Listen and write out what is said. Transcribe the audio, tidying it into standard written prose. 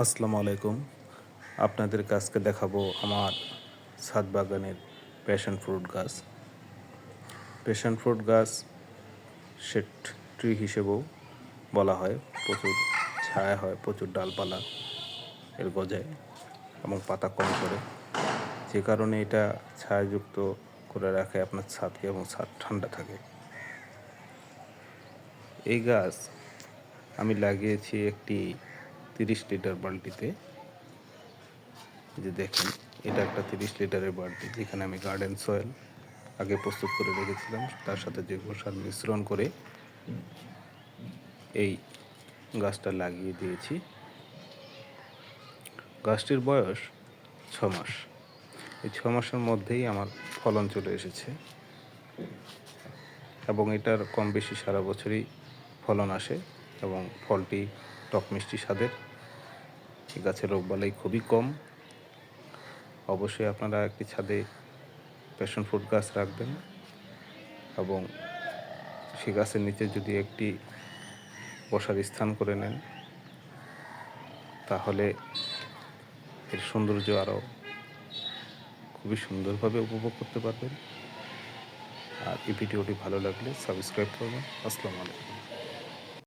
আসসালামু আলাইকুম। আপনাদেরকে আজকে দেখাবো আমার ছাদ বাগানের প্যাশন ফ্রুট গাছ। প্যাশন ফ্রুট গাছ শেড ট্রি হিসেবেও বলা হয়। প্রচুর ছায়া হয়, প্রচুর ডালপালা এর গজায় এবং পাতা কম করে, যে কারণে এটা ছায়াযুক্ত করে রাখে আপনার ছাদকে এবং ছাদ ঠান্ডা থাকে। এই গাছ আমি লাগিয়েছি একটি 30 লিটার বালতিতে। যে দেখেন, এটা একটা 30 লিটারের বালতি, যেখানে আমি গার্ডেন সয়েল আগে প্রস্তুত করে রেখেছিলাম, তার সাথে জৈব সার মিশ্রণ করে এই গাছটা লাগিয়ে দিয়েছি। গাছটির বয়স 6 মাস। এই 6 মাসের মধ্যেই আমার ফলন চলে এসেছে এবং এটার কম বেশি সারা বছরই ফলন আসে এবং ফলটি টক মিষ্টি স্বাদের। এই গাছের রোগবালাই খুবই কম। অবশ্যই আপনারা একটি ছাদে প্যাশন ফ্রুট গাছ রাখবেন এবং সেই গাছের নিচে যদি একটি বসার স্থান করে নেন, তাহলে এর সৌন্দর্য আরও খুবই সুন্দরভাবে উপভোগ করতে পারবেন। আর এই ভিডিওটি ভালো লাগলে সাবস্ক্রাইব করবেন। আসসালামু আলাইকুম।